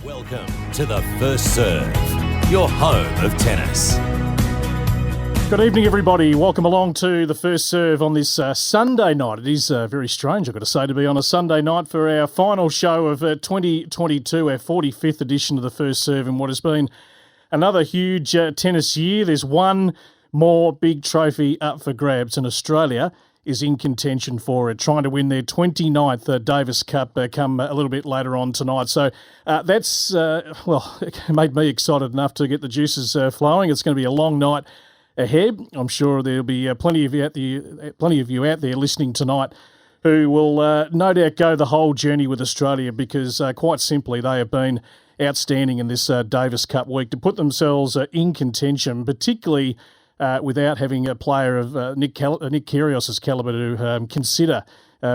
Welcome to the First Serve, your home of tennis. Good evening, everybody. Welcome along to the First Serve on this Sunday night. It is very strange, I've got to say, to be on a Sunday night for our final show of 2022, our 45th edition of the First Serve in what has been another huge tennis year. There's one more big trophy up for grabs, and Australia is in contention for it, trying to win their 29th Davis Cup come a little bit later on tonight. So that's, it made me excited enough to get the juices flowing. It's going to be a long night ahead. I'm sure there'll be plenty of you out there listening tonight who will no doubt go the whole journey with Australia because quite simply they have been outstanding in this Davis Cup week to put themselves in contention, particularly without having a player of Nick Kyrgios's calibre to consider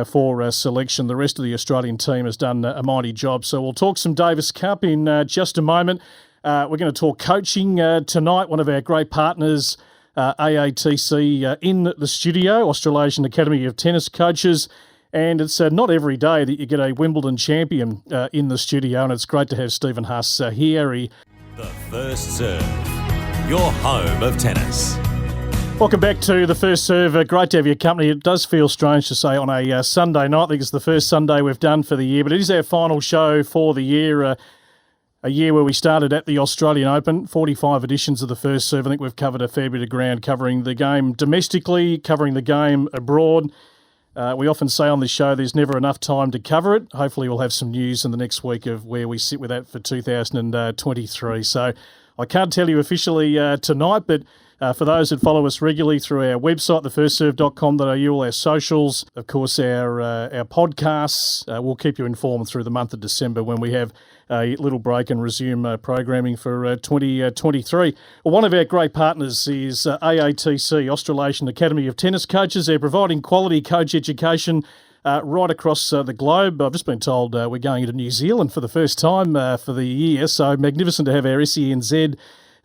for selection. The rest of the Australian team has done a mighty job. So we'll talk some Davis Cup in just a moment. We're going to talk coaching tonight. One of our great partners, AATC, in the studio, Australasian Academy of Tennis Coaches. And it's not every day that you get a Wimbledon champion in the studio, and it's great to have Stephen Huss here. The First Serve, your home of tennis. Welcome back to the First Serve. Great to have your company. It does feel strange to say on a Sunday night. I think it's the first Sunday we've done for the year, but it is our final show for the year. A year where we started at the Australian Open, 45 editions of the First Serve. I think we've covered a fair bit of ground, covering the game domestically, covering the game abroad. We often say on this show there's never enough time to cover it. Hopefully we'll have some news in the next week of where we sit with that for 2023. So I can't tell you officially tonight, but for those that follow us regularly through our website, thefirstserve.com.au, all our socials, of course our podcasts, we'll keep you informed through the month of December when we have a little break and resume programming for 2023. Well, one of our great partners is AATC, Australasian Academy of Tennis Coaches. They're providing quality coach education right across the globe. I've just been told we're going into New Zealand for the first time for the year, so magnificent to have our SENZ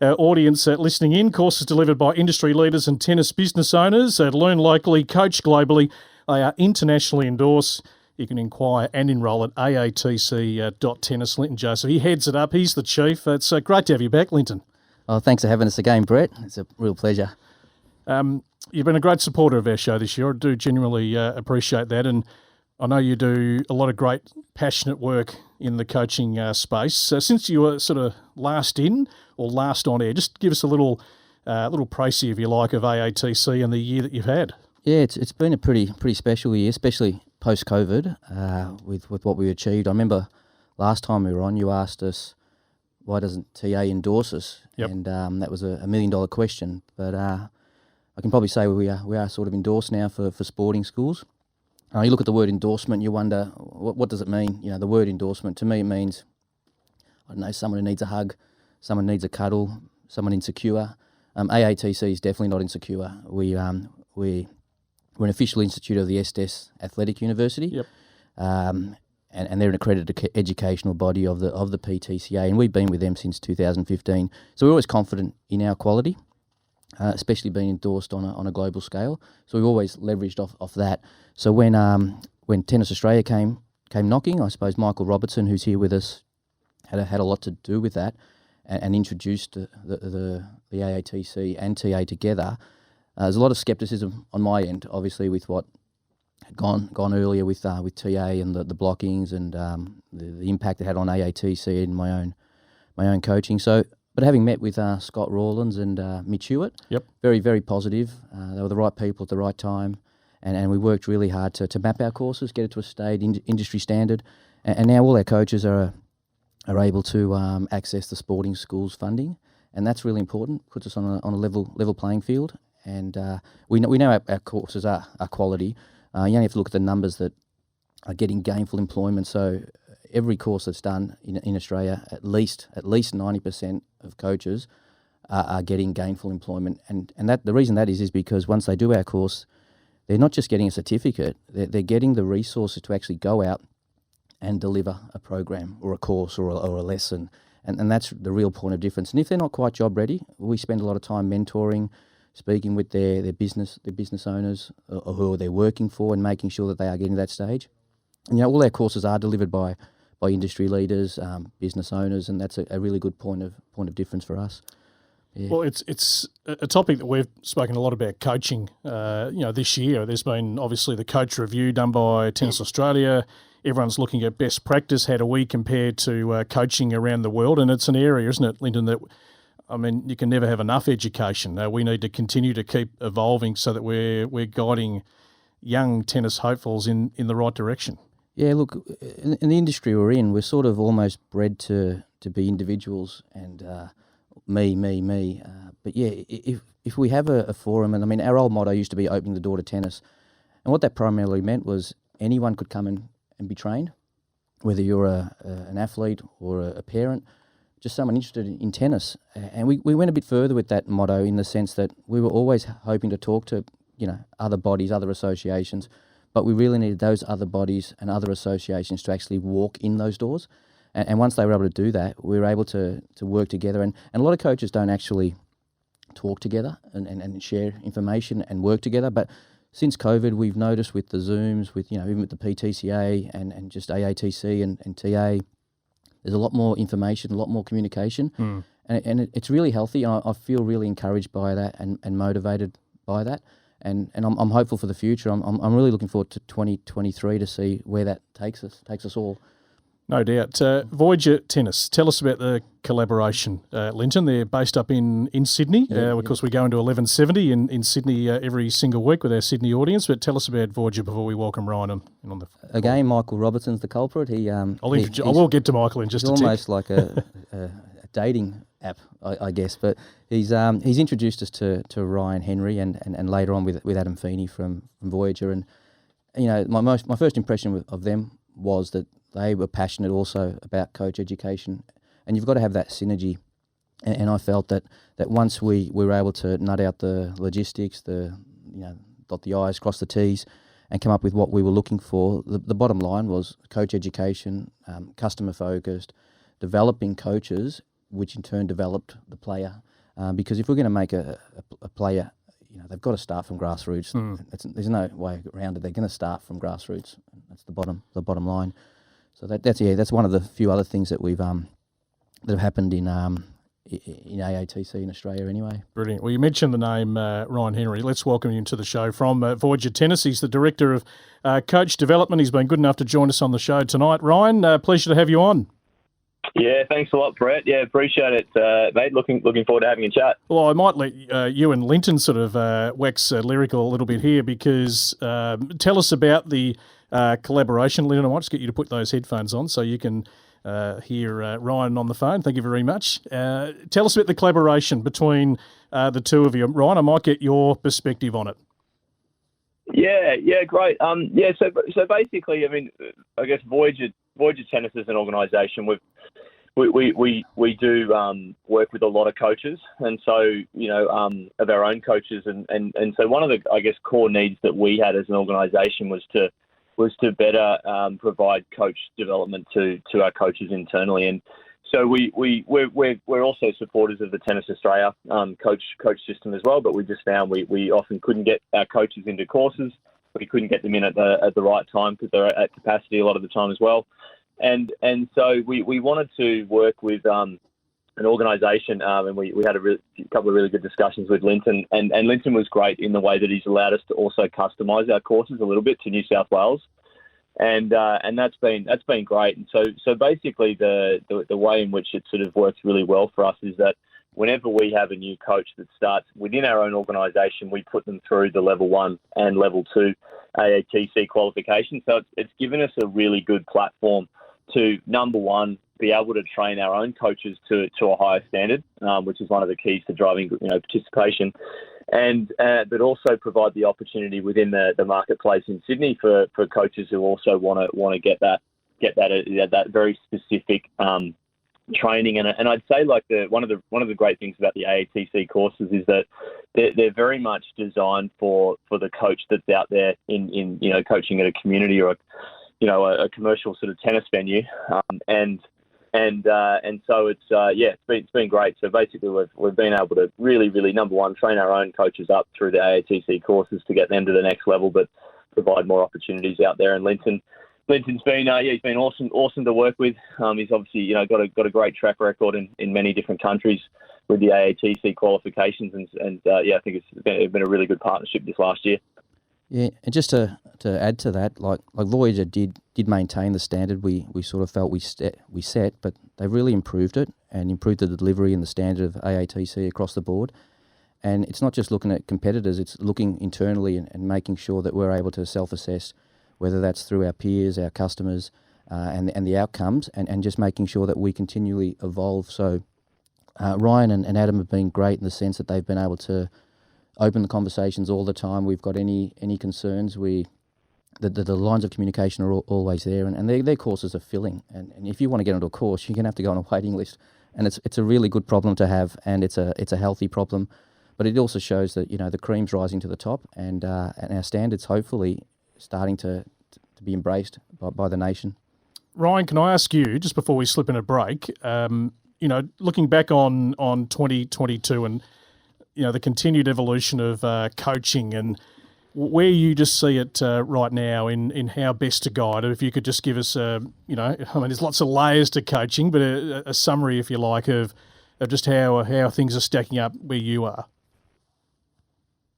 audience listening in. Courses delivered by industry leaders and tennis business owners. Learn locally, coach globally. They are internationally endorsed. You can inquire and enrol at aatc.tennis. Lynton Joseph, he heads it up. He's the chief. It's great to have you back, Lynton. Oh, thanks for having us again, Brett. It's a real pleasure. You've been a great supporter of our show this year. I do genuinely appreciate that. And I know you do a lot of great, passionate work in the coaching space. Since you were sort of last on air, just give us a little précis, if you like, of AATC and the year that you've had. Yeah, it's been a pretty special year, especially post-COVID with what we achieved. I remember last time we were on, you asked us, why doesn't TA endorse us? Yep. And that was a $1 million question. But I can probably say we are sort of endorsed now for sporting schools. You look at the word endorsement, you wonder, what does it mean? You know, the word endorsement, to me it means, I don't know, someone who needs a hug, someone needs a cuddle, someone insecure. AATC is definitely not insecure. We're an official institute of the Estes Athletic University. Yep. And they're an accredited educational body of the PTCA, and we've been with them since 2015. So we're always confident in our quality, especially being endorsed on a global scale. So we've always leveraged off that. So when Tennis Australia came knocking, I suppose Michael Robertson, who's here with us, had a lot to do with that, and introduced the AATC and TA together. There's a lot of scepticism on my end, obviously, with what had gone earlier with TA and the blockings and the impact it had on AATC and my own coaching. So, but having met with Scott Rawlins and Mitch Hewitt, yep, very, very positive. They were the right people at the right time, and we worked really hard to map our courses, get it to a state industry standard, and now all our coaches are able to access the sporting schools funding, and that's really important. Puts us on a level playing field. And we know our courses are quality. You only have to look at the numbers that are getting gainful employment. So every course that's done in Australia, at least 90% of coaches are getting gainful employment. And that the reason that is because once they do our course, they're not just getting a certificate, they're getting the resources to actually go out and deliver a program or a course or a lesson. And that's the real point of difference. And if they're not quite job ready, we spend a lot of time mentoring, speaking with their business owners or who they're working for, and making sure that they are getting to that stage. And all our courses are delivered by by industry leaders, business owners, and that's a really good point of difference for us. Yeah. Well, it's a topic that we've spoken a lot about coaching. This year there's been obviously the coach review done by Tennis Australia. Everyone's looking at best practice. How do we compare to coaching around the world? And it's an area, isn't it, Lynton, that, I mean, you can never have enough education. We need to continue to keep evolving so that we're guiding young tennis hopefuls in the right direction. Yeah, look, in the industry we're in, we're sort of almost bred to be individuals and me. But yeah, if we have a forum, and I mean, our old motto used to be opening the door to tennis. And what that primarily meant was anyone could come in and be trained, whether you're an athlete or a parent, just someone interested in tennis. And we went a bit further with that motto in the sense that we were always hoping to talk to, other bodies, other associations, but we really needed those other bodies and other associations to actually walk in those doors. And once they were able to do that, we were able to work together. And a lot of coaches don't actually talk together and share information and work together. But since COVID, we've noticed with the Zooms, with even with the PTCA and just AATC and TA, there's a lot more information, a lot more communication. And it's really healthy. I feel really encouraged by that and motivated by that. And I'm hopeful for the future. I'm really looking forward to 2023 to see where that takes us all. No doubt. Voyager Tennis, tell us about the collaboration. Lynton, they're based up in Sydney. Of course, we go into 1170 in Sydney every single week with our Sydney audience, but tell us about Voyager before we welcome Ryan on the... Again, Michael Robertson's the culprit. I will get to Michael in just a tick. It's almost like a dating app, I guess, but he's introduced us to Ryan Henry and later on with Adam Feeney from Voyager. And, my first impression of them was that they were passionate also about coach education, and you've got to have that synergy. And I felt that once we were able to nut out the logistics, dot the I's, cross the T's, and come up with what we were looking for, the bottom line was coach education, customer focused, developing coaches, which in turn developed the player. Because if we're going to make a player, they've got to start from grassroots. There's no way around it. They're going to start from grassroots. That's the bottom line. So that's one of the few other things that we've that have happened in AATC in Australia anyway. Brilliant. Well, you mentioned the name Ryan Henry. Let's welcome him to the show from Voyager Tennis. He's the Director of Coach Development. He's been good enough to join us on the show tonight. Ryan, pleasure to have you on. Yeah, thanks a lot, Brett. Yeah, appreciate it, mate. Looking forward to having a chat. Well, I might let you and Lynton sort of wax lyrical a little bit here because tell us about the collaboration. Lynton, I might just get you to put those headphones on so you can hear Ryan on the phone. Thank you very much. Tell us about the collaboration between the two of you. Ryan, I might get your perspective on it. Yeah, great. So basically, I mean, I guess Voyager Tennis as an organisation, we do work with a lot of coaches, and so of our own coaches, and so one of the, I guess, core needs that we had as an organisation was to better provide coach development to our coaches internally, and so we're also supporters of the Tennis Australia coach system as well, but we just found we often couldn't get our coaches into courses. We couldn't get them in at the right time because they're at capacity a lot of the time as well. And so we wanted to work with an organisation, and we had a couple of really good discussions with Lynton, and Lynton was great in the way that he's allowed us to also customise our courses a little bit to New South Wales, and that's been great. And so basically the way in which it sort of works really well for us is that whenever we have a new coach that starts within our own organisation, we put them through the level 1 and level 2 AATC qualification. So it's given us a really good platform to, number one, be able to train our own coaches to a higher standard, which is one of the keys to driving participation, and but also provide the opportunity within the marketplace in Sydney for coaches who also want to get that very specific training. And I'd say like one of the great things about the AATC courses is that they're very much designed for the coach that's out there in coaching at a community or a commercial sort of tennis venue, and so it's been great. So basically we've been able to really number one, train our own coaches up through the AATC courses to get them to the next level, but provide more opportunities out there. And Lynton Lynton's been he's been awesome to work with. He's obviously got a great track record in many different countries with the AATC qualifications, and I think it's been a really good partnership this last year. Yeah, and just to add to that, like Voyager did maintain the standard we sort of felt we set, but they've really improved it and improved the delivery and the standard of AATC across the board. And it's not just looking at competitors; it's looking internally and making sure that we're able to self-assess, whether that's through our peers, our customers, and the outcomes, and just making sure that we continually evolve. So Ryan and Adam have been great in the sense that they've been able to open the conversations all the time. We've got any concerns, the lines of communication are always there, and their courses are filling. And if you want to get onto a course, you're going to have to go on a waiting list, and it's a really good problem to have, and it's a healthy problem. But it also shows that the cream's rising to the top, and our standards hopefully starting to be embraced by the nation. Ryan, can I ask you, just before we slip in a break, looking back on 2022 and the continued evolution of coaching and where you just see it right now in how best to guide it, if you could just give us, there's lots of layers to coaching, but a summary, if you like, of just how things are stacking up where you are.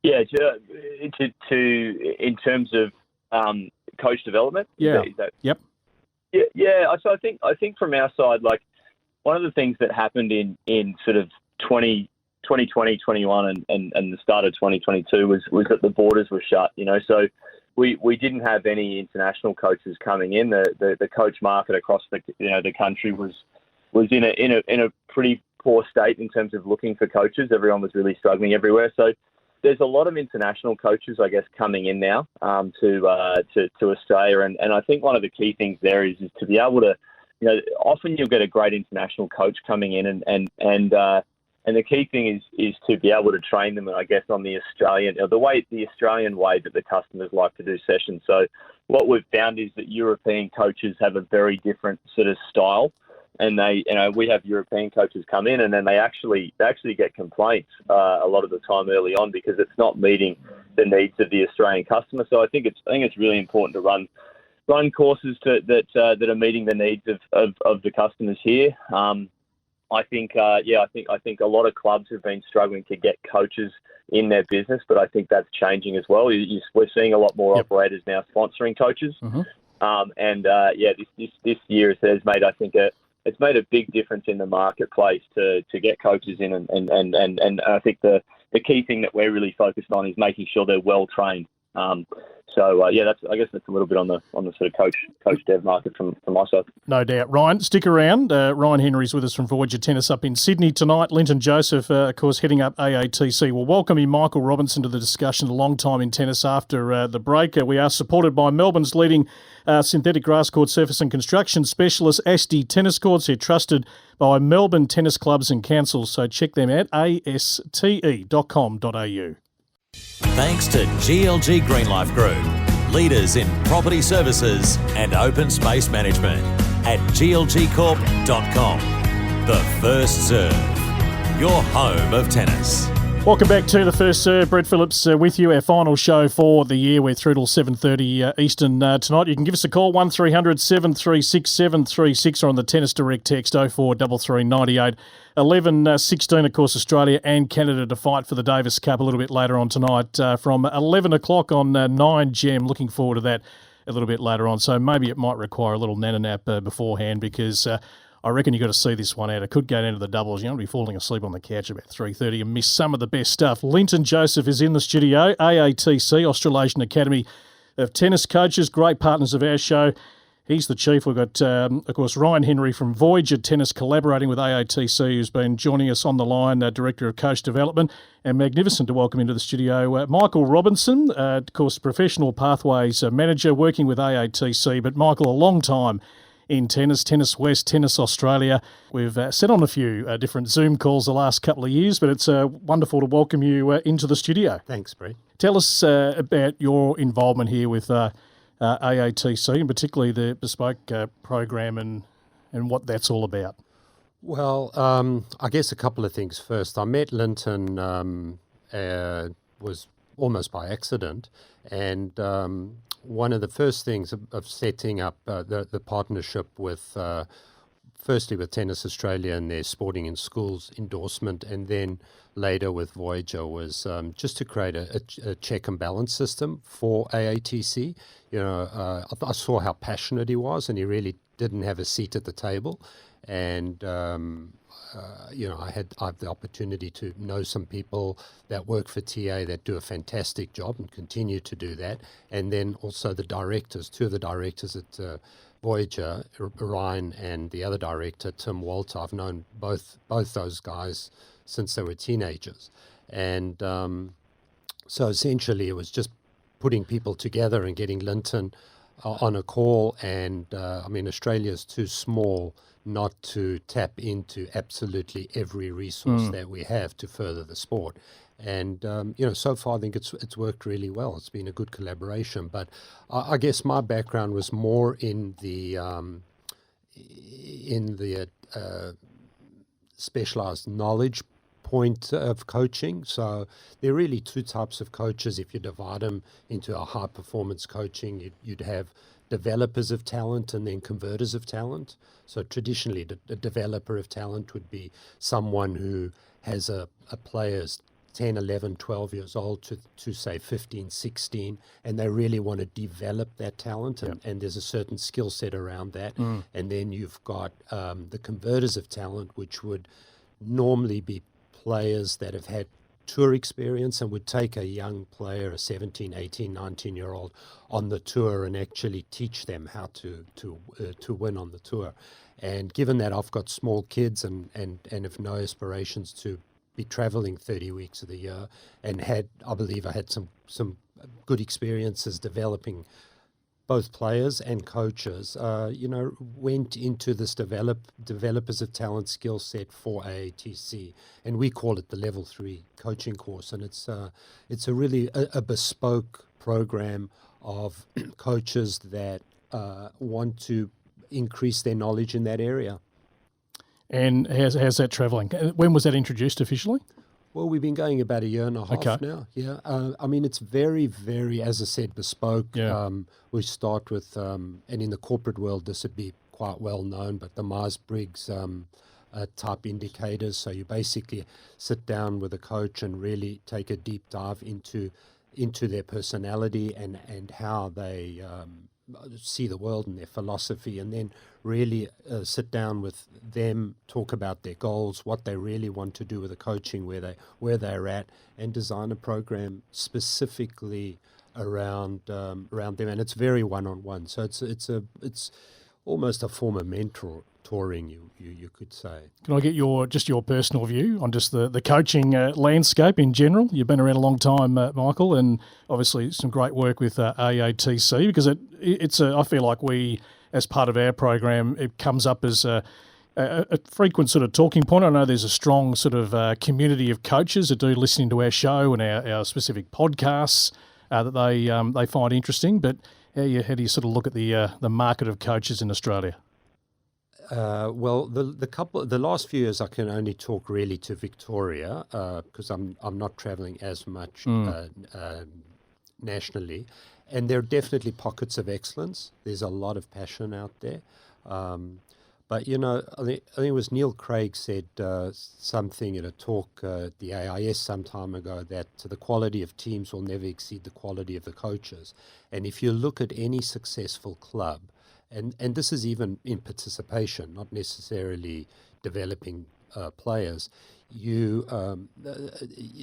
Yeah, in terms of coach development. Yeah. Yep. Yeah. So I think from our side, like one of the things that happened in sort of 2020, 21 and the start of 2022 was that the borders were shut. So we didn't have any international coaches coming in. The coach market across the country was in a pretty poor state in terms of looking for coaches. Everyone was really struggling everywhere. So there's a lot of international coaches, I guess, coming in now to Australia, and I think one of the key things there is to be able to, often you'll get a great international coach coming in, and the key thing is to be able to train them, I guess, on the Australian way that the customers like to do sessions. So what we've found is that European coaches have a very different sort of style. And we have European coaches come in, and then they actually get complaints a lot of the time early on because it's not meeting the needs of the Australian customer. So I think it's really important to run courses that are meeting the needs of the customers here. I think a lot of clubs have been struggling to get coaches in their business, but I think that's changing as well. We're seeing a lot more operators now sponsoring coaches, this year has made, I think, it's made a big difference in the marketplace to get coaches in, and I think the key thing that we're really focused on is making sure they're well trained. That's a little bit on the sort of coach dev market from my side. No doubt. Ryan, stick around. Ryan Henry's with us from Voyager Tennis up in Sydney tonight. Lynton Joseph, of course, heading up AATC. We'll welcome in Michael Robertson to the discussion, a long time in tennis after the break. We are supported by Melbourne's leading synthetic grass court surface and construction specialist, ASTI Tennis Courts. They're trusted by Melbourne tennis clubs and councils, so check them out, aste.com.au. Thanks to GLG Greenlife Group, leaders in property services and open space management at glgcorp.com. The First Serve, your home of tennis. Welcome back to The First Serve. Brett Phillips with you, our final show for the year. We're through till 7:30 Eastern tonight. You can give us a call, 1300 736 736, or on the Tennis Direct text 0433 98 11 16. Of course, Australia and Canada to fight for the Davis Cup a little bit later on tonight from 11 o'clock on 9GEM. Looking forward to that a little bit later on. So maybe it might require a little nana nap beforehand because I reckon you've got to see this one out. It could go down to the doubles. You're going to be falling asleep on the couch about 3:30 and miss some of the best stuff. Lynton Joseph is in the studio. AATC, Australasian Academy of Tennis Coaches, great partners of our show. He's the chief. We've got, of course, Ryan Henry from Voyager Tennis collaborating with AATC, who's been joining us on the line, Director of Coach Development. And magnificent to welcome into the studio Michael Robertson, of course, Professional Pathways Manager working with AATC. But Michael, a long time in tennis, Tennis West, Tennis Australia. We've sat on a few different Zoom calls the last couple of years, but it's wonderful to welcome you into the studio. Thanks, Brett. Tell us about your involvement here with AATC, and particularly the Bespoke program and what that's all about. Well, I guess a couple of things. First, I met Lynton, was almost by accident. And one of the first things of setting up the partnership with, firstly with Tennis Australia and their Sporting in Schools endorsement, and then later with Voyager, was just to create a check and balance system for AATC. I saw how passionate he was, and he really didn't have a seat at the table. And I have the opportunity to know some people that work for TA that do a fantastic job and continue to do that. And then also the directors, two of the directors at Voyager, Ryan, and the other director, Tim Walter. I've known both those guys since they were teenagers. And so essentially it was just putting people together and getting Lynton on a call. And Australia's too small not to tap into absolutely every resource that we have to further the sport. And so far I think it's worked really well. It's been a good collaboration. But I guess my background was more in the specialized knowledge point of coaching. So there are really two types of coaches. If you divide them into a high performance coaching, you'd have developers of talent and then converters of talent. So traditionally, a developer of talent would be someone who has a player's 10, 11, 12 years old to say 15, 16, and they really want to develop that talent, and there's a certain skill set around that. And then you've got the converters of talent, which would normally be players that have had tour experience and would take a young player, a 17, 18, 19-year-old, on the tour and actually teach them how to win on the tour. And given that I've got small kids and have no aspirations to be traveling 30 weeks of the year, and I believe I had some good experiences developing both players and coaches, went into this developers of talent skill set for AATC, and we call it the Level 3 coaching course. And it's a really a bespoke program of coaches that want to increase their knowledge in that area. And how's that travelling? When was that introduced officially? Well, we've been going about a year and a half now. Yeah, it's very, very, as I said, bespoke. Yeah. We start with, and in the corporate world, this would be quite well known, but the Myers-Briggs type indicators. So you basically sit down with a coach and really take a deep dive into their personality and how they see the world and their philosophy, and then really sit down with them, talk about their goals, what they really want to do with the coaching, where they're at, and design a program specifically around them. And it's very one-on-one. So it's almost a form of mentoring, you could say. Can I get your personal view on just the coaching landscape in general? You've been around a long time, Michael, and obviously some great work with AATC, because I feel like we, as part of our program, it comes up as a frequent sort of talking point. I know there's a strong sort of community of coaches that do listening to our show and our specific podcasts that they find interesting. But how do you sort of look at the market of coaches in Australia? Well, the last few years I can only talk really to Victoria because I'm not traveling as much nationally, and there are definitely pockets of excellence. There's a lot of passion out there, but I think it was Neil Craig said something in a talk at the AIS some time ago, that the quality of teams will never exceed the quality of the coaches. And if you look at any successful club, and this is even in participation, not necessarily developing players,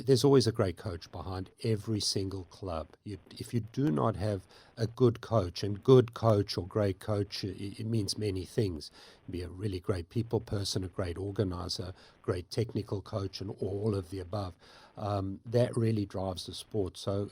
there's always a great coach behind every single club. If you do not have a good coach, and good coach or great coach, it means many things. Be a really great people person, a great organizer, great technical coach, and all of the above. That really drives the sport. So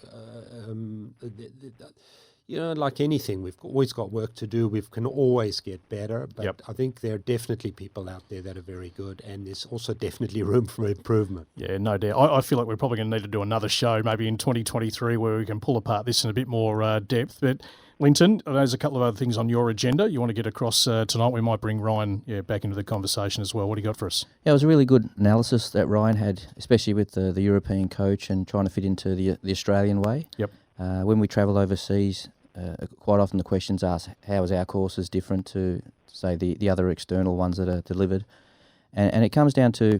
like anything, we've always got work to do. We can always get better, but Yep. I think there are definitely people out there that are very good, and there's also definitely room for improvement. Yeah, no doubt. I feel like we're probably going to need to do another show maybe in 2023 where we can pull apart this in a bit more depth. But Lynton, there's a couple of other things on your agenda you want to get across tonight. We might bring Ryan back into the conversation as well. What do you got for us? Yeah, it was a really good analysis that Ryan had, especially with the European coach and trying to fit into the Australian way. Yep. When we travel overseas, quite often the questions asked, how is our courses different to, say, the other external ones that are delivered? And it comes down to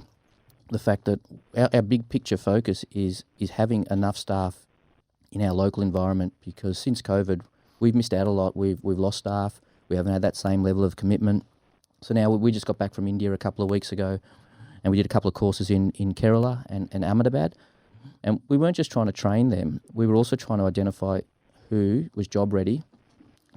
the fact that our big picture focus is having enough staff in our local environment, because since COVID, we've missed out a lot. We've lost staff. We haven't had that same level of commitment. So now we just got back from India a couple of weeks ago, and we did a couple of courses in Kerala and Ahmedabad. And we weren't just trying to train them. We were also trying to identify who was job ready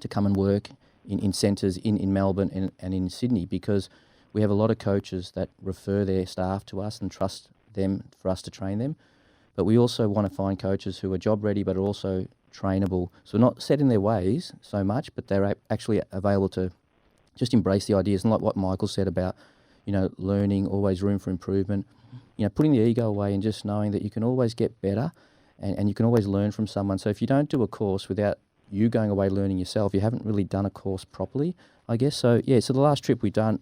to come and work in centres in Melbourne and in Sydney, because we have a lot of coaches that refer their staff to us and trust them for us to train them. But we also want to find coaches who are job ready but are also trainable. So not set in their ways so much, but they're actually available to just embrace the ideas. And like what Michael said about, learning, always room for improvement, putting the ego away and just knowing that you can always get better and you can always learn from someone. So if you don't do a course without you going away learning yourself, you haven't really done a course properly, I guess. So, so the last trip we've done,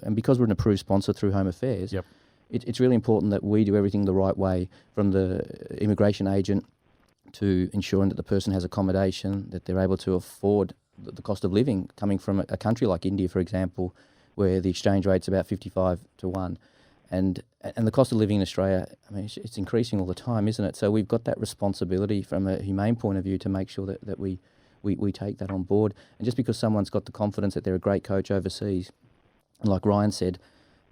and because we're an approved sponsor through Home Affairs, Yep. it's really important that we do everything the right way, from the immigration agent to ensuring that the person has accommodation, that they're able to afford the cost of living, coming from a country like India, for example, where the exchange rate's about 55 to 1. And the cost of living in Australia, I mean, it's increasing all the time, isn't it? So we've got that responsibility from a humane point of view to make sure that we take that on board. And just because someone's got the confidence that they're a great coach overseas, and like Ryan said,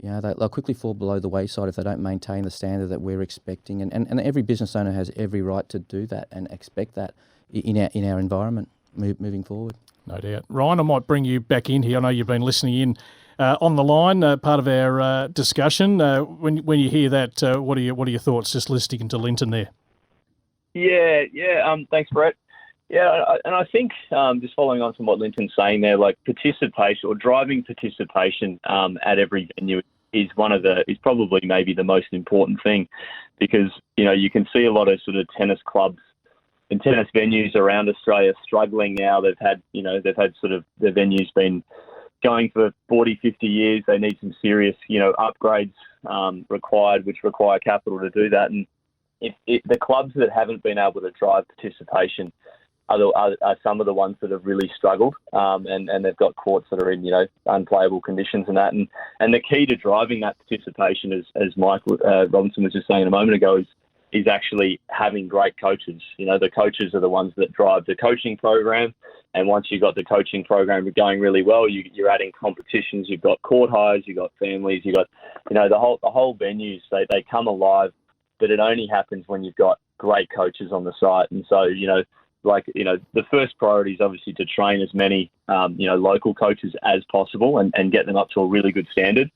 they'll quickly fall below the wayside if they don't maintain the standard that we're expecting. And every business owner has every right to do that and expect that in our environment moving forward. No doubt. Ryan, I might bring you back in here. I know you've been listening in on the line, part of our discussion. When you hear that, what are your thoughts, just listening to Lynton there? Yeah. Thanks, Brett. Yeah, and I think just following on from what Lynton's saying there, like participation or driving participation at every venue is probably maybe the most important thing, because you can see a lot of sort of tennis clubs and tennis venues around Australia struggling now. They've had sort of their venues been going for 40, 50 years. They need some serious upgrades required, which require capital to do that. And if the clubs that haven't been able to drive participation are some of the ones that have really struggled, and they've got courts that are in unplayable conditions and that. And the key to driving that participation, as Michael Robertson was just saying a moment ago, is actually having great coaches. The coaches are the ones that drive the coaching program, and once you've got the coaching program going really well, you're adding competitions. You've got court hires, you've got families, you've got the whole venues. They come alive, but it only happens when you've got great coaches on the site. And so the first priority is obviously to train as many, local coaches as possible and get them up to a really good standard.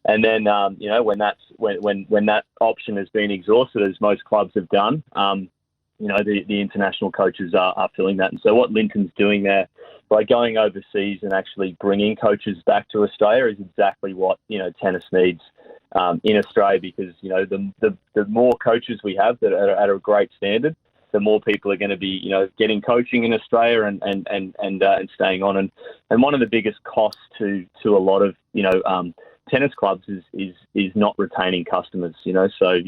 And then, when that option has been exhausted, as most clubs have done, the international coaches are filling that. And so what Lynton's doing there by going overseas and actually bringing coaches back to Australia is exactly what, tennis needs in Australia, because, the more coaches we have that are at a great standard, the more people are going to be, getting coaching in Australia and staying on. And one of the biggest costs to a lot of, tennis clubs is not retaining customers, so,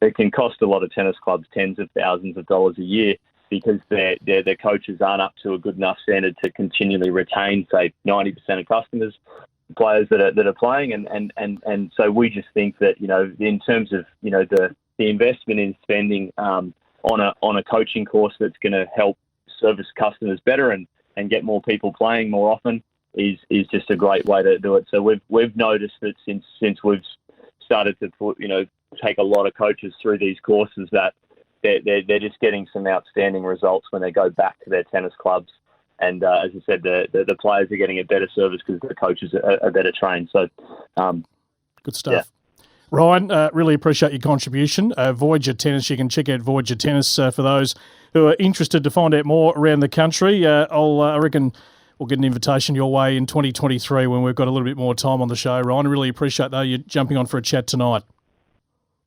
it can cost a lot of tennis clubs tens of thousands of dollars a year, because their coaches aren't up to a good enough standard to continually retain, say, 90% of customers, players that are playing. And so we just think that, in terms of, the investment in spending on a coaching course that's going to help service customers better and get more people playing more often is just a great way to do it. So we've noticed that since we've started to put, take a lot of coaches through these courses, that they're just getting some outstanding results when they go back to their tennis clubs. And as I said, the players are getting a better service because the coaches are better trained. So good stuff. Ryan, really appreciate your contribution. Voyager Tennis, you can check out Voyager Tennis for those who are interested to find out more around the country. I reckon we'll get an invitation your way in 2023 when we've got a little bit more time on the show. Ryan, I really appreciate, though, you jumping on for a chat tonight.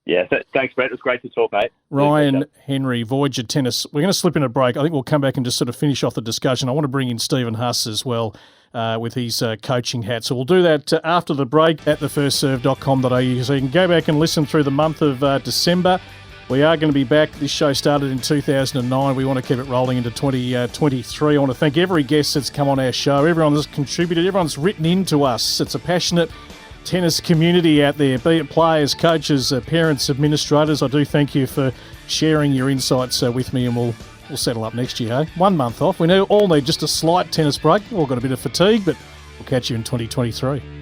Yeah, thanks, Brett. It was great to talk, mate. Ryan Henry, Voyager Tennis. We're going to slip in a break. I think we'll come back and just sort of finish off the discussion. I want to bring in Stephen Huss as well with his coaching hat. So we'll do that after the break at thefirstserve.com.au. So you can go back and listen through the month of December. We are going to be back. This show started in 2009. We want to keep it rolling into 2023. I want to thank every guest that's come on our show, everyone that's contributed, everyone's written into us. It's a passionate tennis community out there, be it players, coaches, parents, administrators. I do thank you for sharing your insights with me, and we'll settle up next year. 1 month off. We all need just a slight tennis break. We've all got a bit of fatigue, but we'll catch you in 2023.